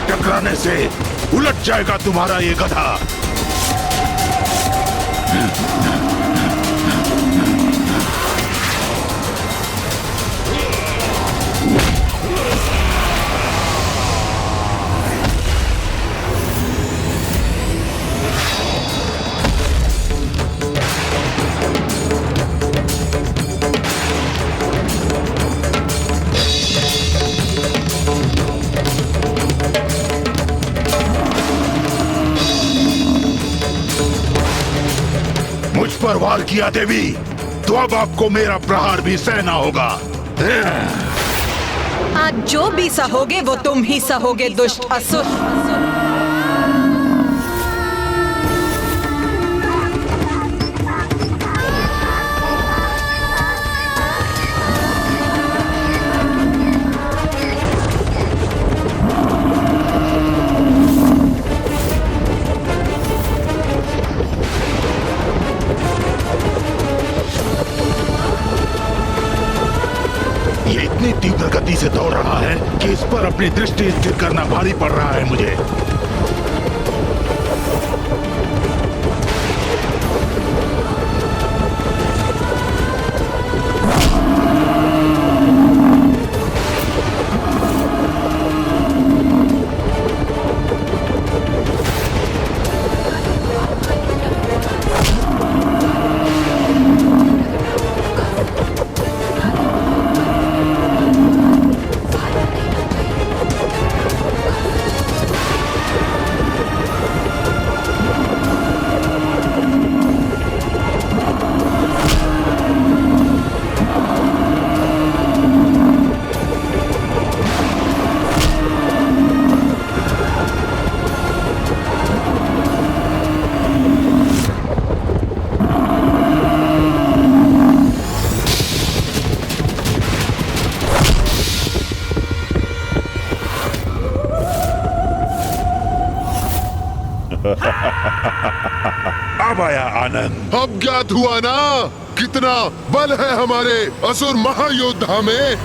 टकराने से उलट जाएगा तुम्हारा ये गधा। मुझ पर वार किया देवी, तो अब आपको मेरा प्रहार भी सहना होगा। आज जो भी सहोगे वो तुम ही सहोगे दुष्ट असुर। ये इतनी तीव्र गति से दौड़ रहा है कि इस पर अपनी दृष्टि स्थिर करना भारी पड़ रहा है मुझे। अब आया आनंद। अब ज्ञात हुआ ना कितना बल है हमारे असुर महायोद्धा में।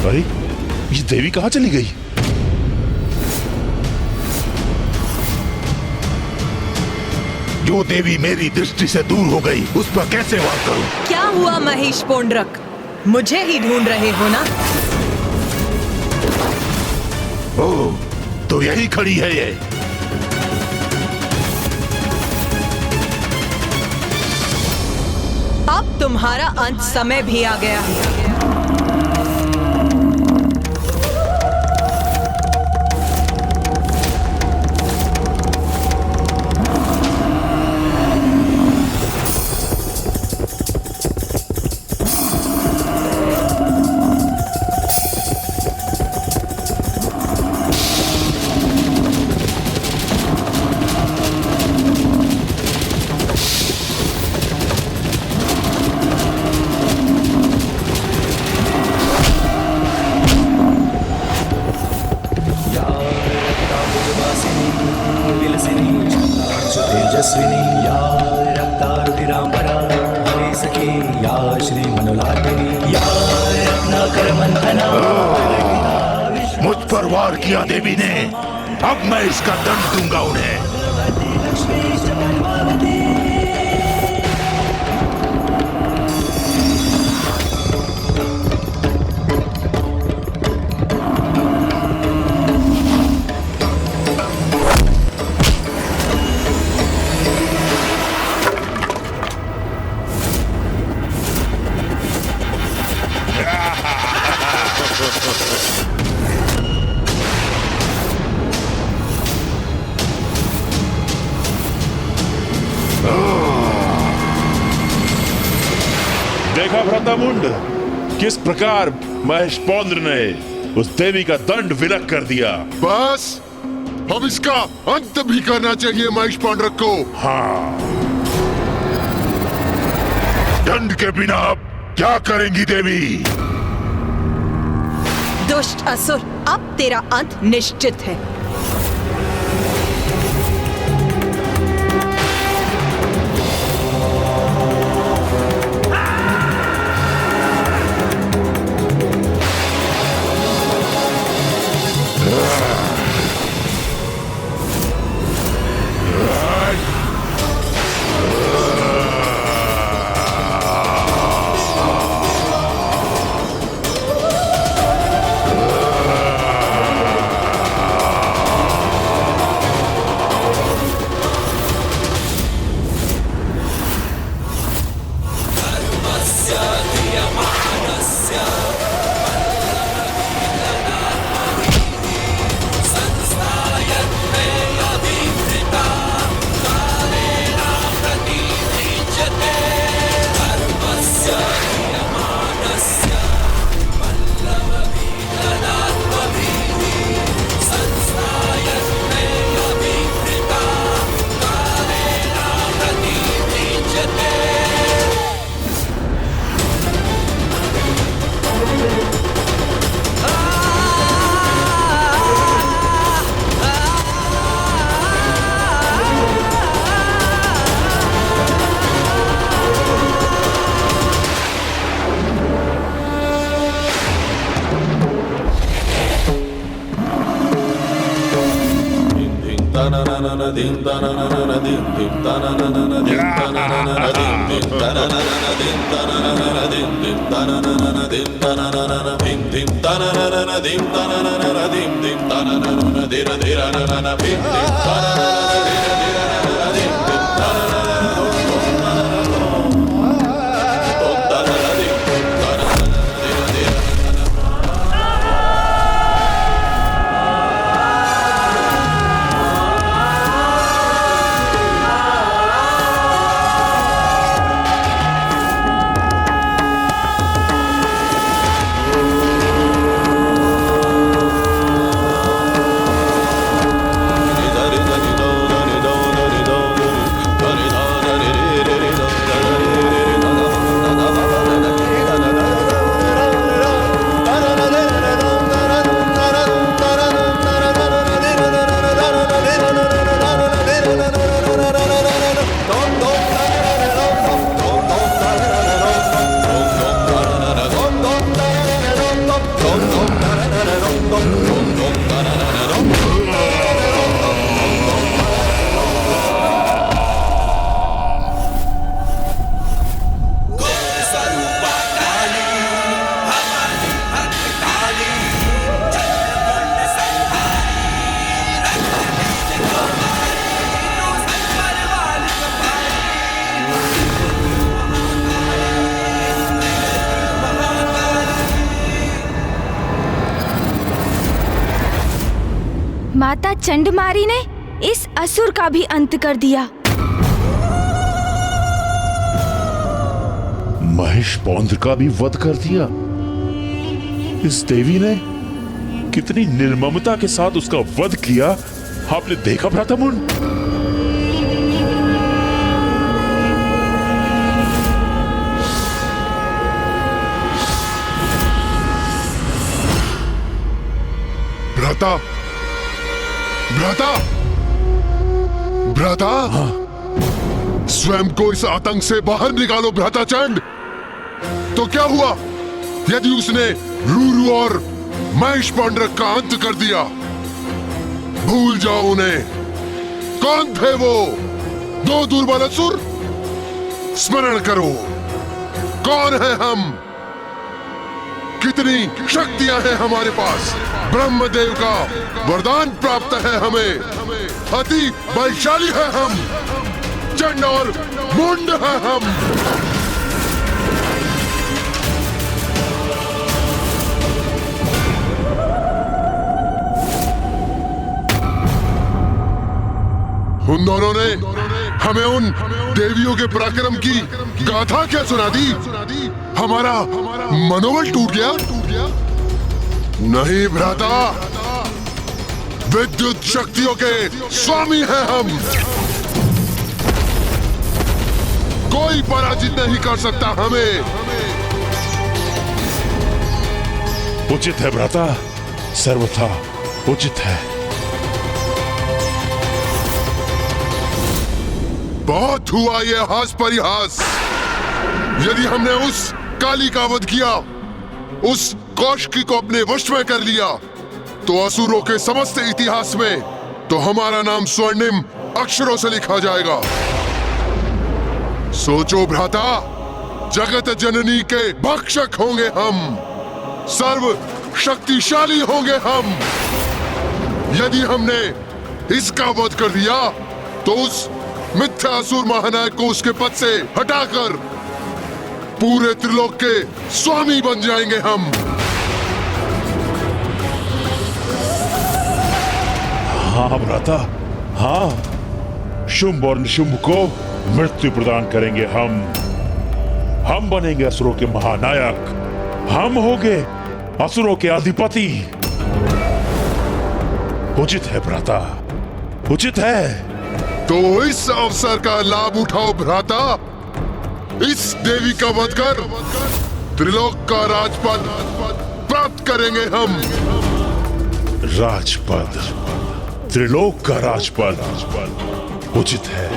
अरे ये देवी कहाँ चली गई? जो देवी मेरी दृष्टि से दूर हो गई उस पर कैसे वार करूं? क्या हुआ महेश पोंड्रक, मुझे ही ढूंढ रहे हो ना? ओह, तो यही खड़ी है ये। अब तुम्हारा अंत समय भी आ गया है। तेजस्विनी या रक्तारुधिरांबरा हरे सखी या श्री मनोलालिनी या रत्नाकर मंथना। मुझ पर वार किया देवी ने, अब मैं इसका दंड दूंगा उन्हें। देखा भ्रातामुंड, किस प्रकार महेश पौंद्र ने उस देवी का दंड विलक कर दिया। बस अब इसका अंत भी करना चाहिए महेश पांड्रक को। हाँ, दंड के बिना अब क्या करेंगी देवी? दुष्ट असुर, अब तेरा अंत निश्चित है। माता चंडमारी ने इस असुर का भी अंत कर दिया। महेश पौंद्र का भी वध कर दिया। इस देवी ने कितनी निर्ममता के साथ उसका वध किया, आपने देखा भ्रातामुन? भ्राता, भ्राता, भ्राता, स्वयं को इस आतंक से बाहर निकालो भ्राता चंड। तो क्या हुआ यदि उसने रूरू और महेश पौंड्रक का अंत कर दिया? भूल जाओ उन्हें। कौन थे वो दो दुर्बल असुर? स्मरण करो, कौन है हम, कितनी शक्तियां हैं हमारे पास। ब्रह्मदेव का वरदान प्राप्त है हमें, अति बलशाली है हम, चंड और मुंड है हम। उन दोनों ने हमें उन देवियों के पराक्रम की गाथा क्या सुना दी? हमारा मनोबल टूट गया? नहीं भ्राता, विद्युत शक्तियों के स्वामी हैं हम। कोई पराजित नहीं कर सकता हमें। उचित है भ्राता, सर्वथा उचित है। बहुत हुआ ये हास परिहास। यदि हमने उस काली का वध किया, उस कौशिकी को अपने वश में कर लिया, तो असुरों के समस्त इतिहास में तो हमारा नाम स्वर्णिम अक्षरों से लिखा जाएगा। सोचो भ्राता, जगत जननी के भक्षक होंगे हम, सर्व शक्तिशाली होंगे हम। यदि हमने इसका वध कर दिया, तो उस मिथ्यासुर महानायक को उसके पद से हटाकर पूरे त्रिलोक के स्वामी बन जाएंगे हम। हाँ भ्राता, हाँ, शुंभ और निशुंभ को मृत्यु प्रदान करेंगे हम। हम बनेंगे असुरों के महानायक, हम होंगे असुरों के अधिपति। उचित है भ्राता, उचित है। तो इस अवसर का लाभ उठाओ भ्राता। इस देवी का वध कर त्रिलोक का राजपद प्राप्त करेंगे हम। राजपद, त्रिलोक का राजपद उचित है।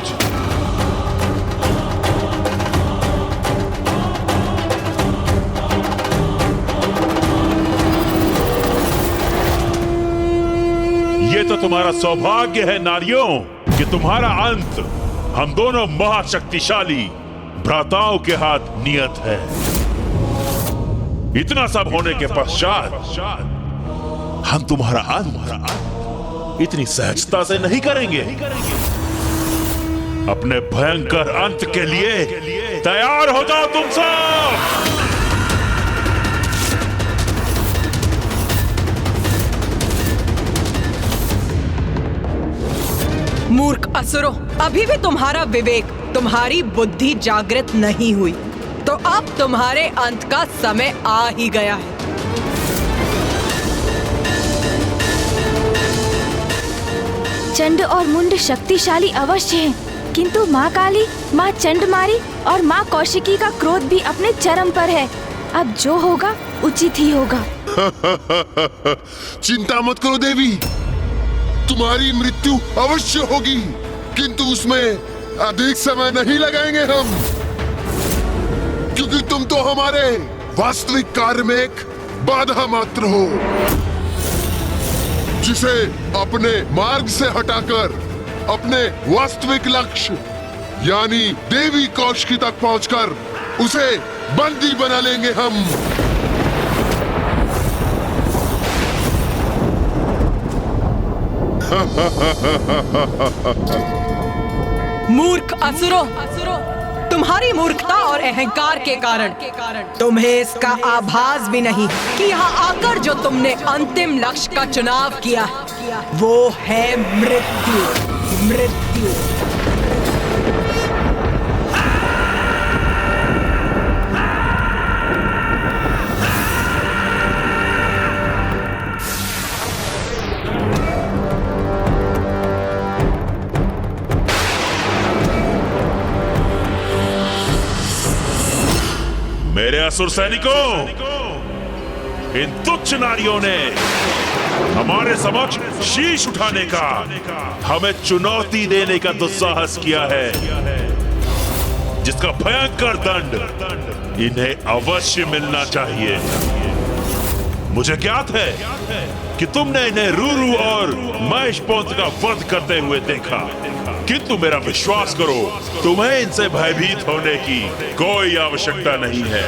ये तो तुम्हारा सौभाग्य है नारियों कि तुम्हारा अंत हम दोनों महाशक्तिशाली भ्राताओं के हाथ नियत है। इतना सब होने के पश्चात हम तुम्हारा अंत इतनी सहजता से नहीं करेंगे। अपने भयंकर अंत के लिए तैयार हो जाओ तुम सब। मूर्ख असुरों, अभी भी तुम्हारा विवेक, तुम्हारी बुद्धि जागृत नहीं हुई, तो अब तुम्हारे अंत का समय आ ही गया है। चंड और मुंड शक्तिशाली अवश्य हैं, किंतु माँ काली, माँ चंडमारी और माँ कौशिकी का क्रोध भी अपने चरम पर है। अब जो होगा उचित ही होगा। चिंता मत करो देवी, तुम्हारी मृत्यु अवश्य होगी, किंतु उसमें अधिक समय नहीं लगाएंगे हम, क्योंकि तुम तो हमारे वास्तविक कार्य में एक बाधा मात्र हो, जिसे अपने मार्ग से हटाकर अपने वास्तविक लक्ष्य यानी देवी कौशिकी तक पहुंचकर उसे बंदी बना लेंगे हम। मूर्ख असुरों, तुम्हारी मूर्खता और अहंकार के कारण तुम्हें इसका आभास भी नहीं कि यहाँ आकर जो तुमने अंतिम लक्ष्य का चुनाव किया वो है मृत्यु। मृत्यु मेरे असुर सैनिकों, इन तुच्छ नारियों ने हमारे समक्ष शीश उठाने का, हमें चुनौती देने का दुस्साहस किया है, जिसका भयंकर दंड इन्हें अवश्य मिलना चाहिए। मुझे ज्ञात है कि तुमने इन्हें रूरू और महेशपोंत का वध करते हुए देखा, किंतु मेरा विश्वास करो, तुम्हें इनसे भयभीत होने की कोई आवश्यकता नहीं है।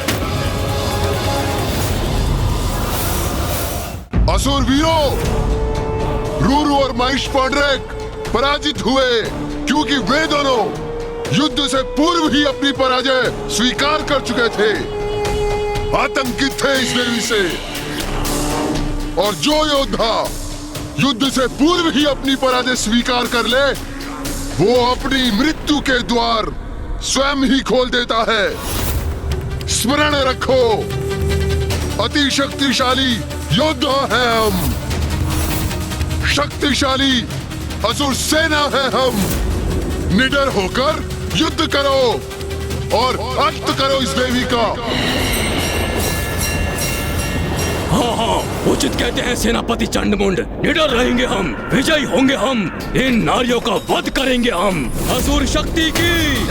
असुर वीरों, रूरू और महेशपोंड्रेक पराजित हुए, क्योंकि वे दोनों युद्ध से पूर्व ही अपनी पराजय स्वीकार कर चुके थे, आतंकित थे इस देवी से। और जो योद्धा युद्ध से पूर्व ही अपनी पराजय स्वीकार कर ले, वो अपनी मृत्यु के द्वार स्वयं ही खोल देता है। स्मरण रखो, अति शक्तिशाली योद्धा है हम, शक्तिशाली असुर सेना है हम। निडर होकर युद्ध करो और अंत करो इस देवी का। हाँ हाँ, उचित कहते हैं सेनापति चंडमुंड। निडर रहेंगे हम, विजयी होंगे हम, इन नारियों का वध करेंगे हम। असुर शक्ति की,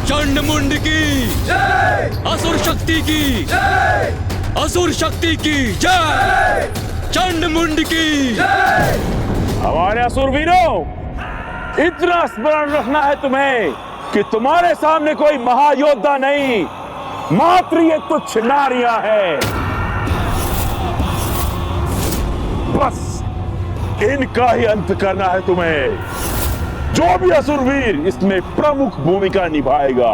चंडमुंड की, असुर शक्ति की, असुर शक्ति की जय, चंडमुंड की। हमारे असुर वीरों, इतना स्मरण रखना है तुम्हें कि तुम्हारे सामने कोई महायोद्धा नहीं, मात्र ये तुच्छ नारियां हैं। बस इनका ही अंत करना है तुम्हें। जो भी असुरवीर इसमें प्रमुख भूमिका निभाएगा,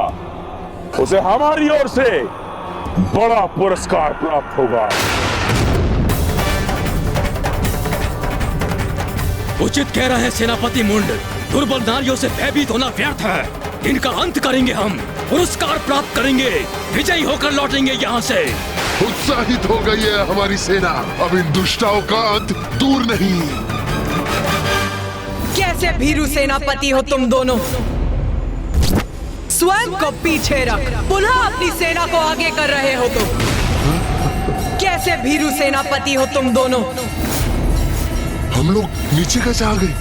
उसे हमारी ओर से बड़ा पुरस्कार प्राप्त होगा। उचित कह रहे हैं सेनापति मुंड, दुर्बल नारियों से भयभीत होना व्यर्थ है। इनका अंत करेंगे हम, पुरस्कार प्राप्त करेंगे, विजयी होकर लौटेंगे यहाँ से। उत्साहित हो गई है हमारी सेना, अब इन दुष्टाओं का अंत दूर नहीं। कैसे भीरू सेनापति हो तुम दोनों, स्वयं को पीछे रख पुनः अपनी सेना को आगे कर रहे हो तुम। कैसे भीरू सेनापति हो तुम दोनों। हम लोग नीचे कैसे आ गए?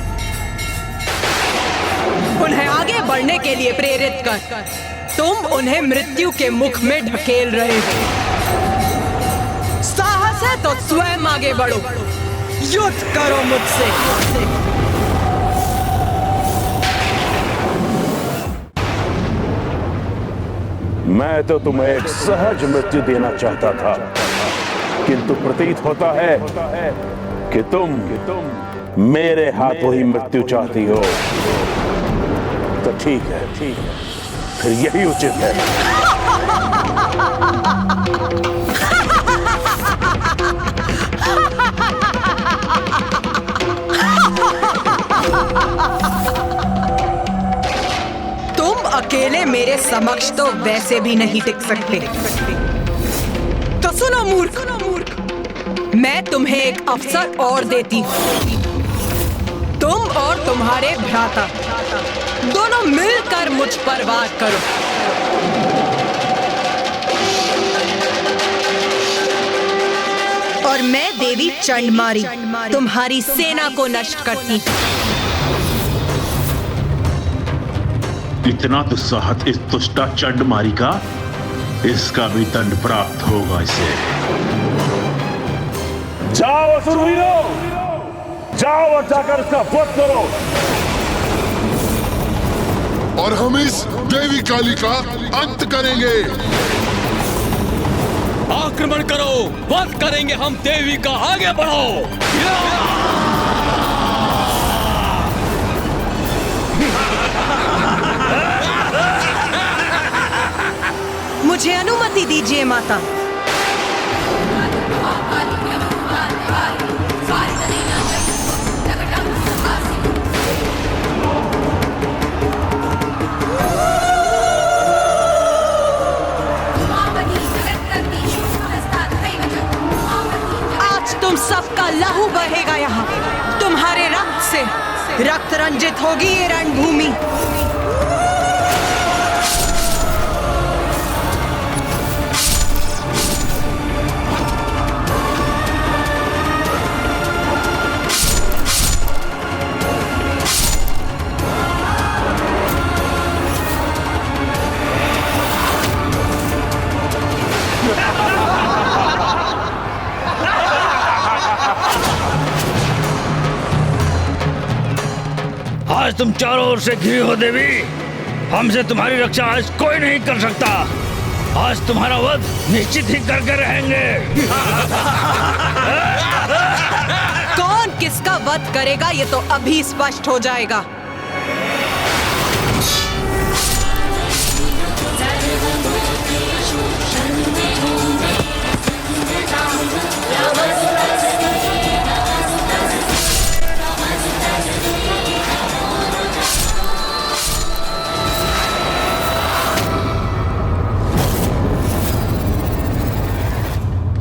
उन्हें आगे बढ़ने के लिए प्रेरित कर तुम उन्हें मृत्यु के मुख में ढकेल रहे हो। साहस है तो स्वयं आगे बढ़ो, युद्ध करो मुझसे। मैं तो तुम्हें एक सहज मृत्यु देना चाहता था, किंतु प्रतीत होता है कि तुम मेरे हाथों ही मृत्यु चाहती हो। तो ठीक है, फिर यही उचित है। तुम अकेले मेरे समक्ष तो वैसे भी नहीं टिक सकते। तो सुनो मूर्ख, मैं तुम्हें एक अवसर और देती हूँ। तुम और तुम्हारे भ्राता दोनों मिलकर मुझ पर वार करो। और मैं देवी चंडमारी तुम्हारी सेना को नष्ट करती हूँ। इतना दुस्साहस इस दुष्टा चंडमारी का, इसका भी दंड प्राप्त होगा इसे। जाओ असुरवीरों, जाओ और जाकर इसका वध करो। और हम इस देवी काली का अंत करेंगे। आक्रमण करो, वध करेंगे हम देवी का। आगे बढ़ो। मुझे अनुमति दीजिए माता। आज तुम सबका लहू बहेगा यहाँ। तुम्हारे रक्त से रक्त रंजित होगी ये रणभूमि। आज तुम चारों ओर से घिरी हो देवी। हमसे तुम्हारी रक्षा आज कोई नहीं कर सकता। आज तुम्हारा वध निश्चित ही करके रहेंगे। कौन किसका वध करेगा ये तो अभी स्पष्ट हो जाएगा।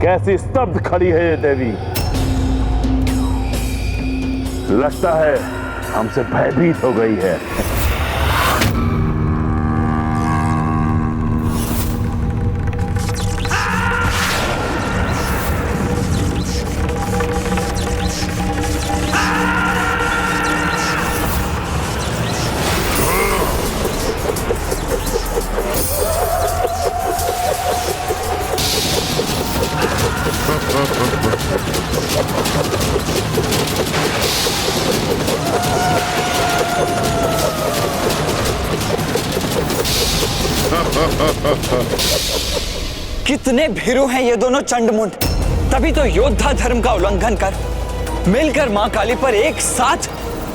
कैसी स्तब्ध खड़ी है ये देवी। लगता है हमसे भयभीत हो गई है। कितने भीरू हैं ये दोनों चंडमुंड। तभी तो योद्धा धर्म का उल्लंघन कर मिलकर मां काली पर एक साथ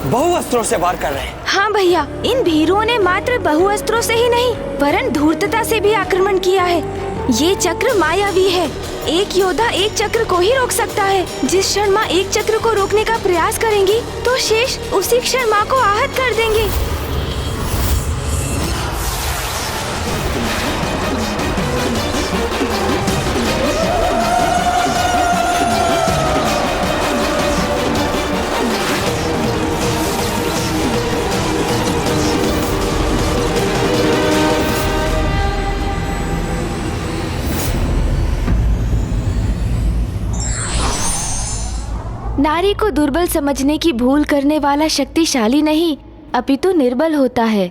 बहुअस्त्रों से वार कर रहे हैं। हाँ भैया, इन भीरुओं ने मात्र बहुअस्त्रों से ही नहीं वरन धूर्तता से भी आक्रमण किया है। ये चक्र मायावी है। एक योद्धा एक चक्र को ही रोक सकता है। जिस क्षण माँ एक चक्र को रोकने का प्रयास करेंगी तो शेष उसी क्षण माँ को आहत कर देंगे। नारी को दुर्बल समझने की भूल करने वाला शक्तिशाली नहीं अपितु निर्बल होता है।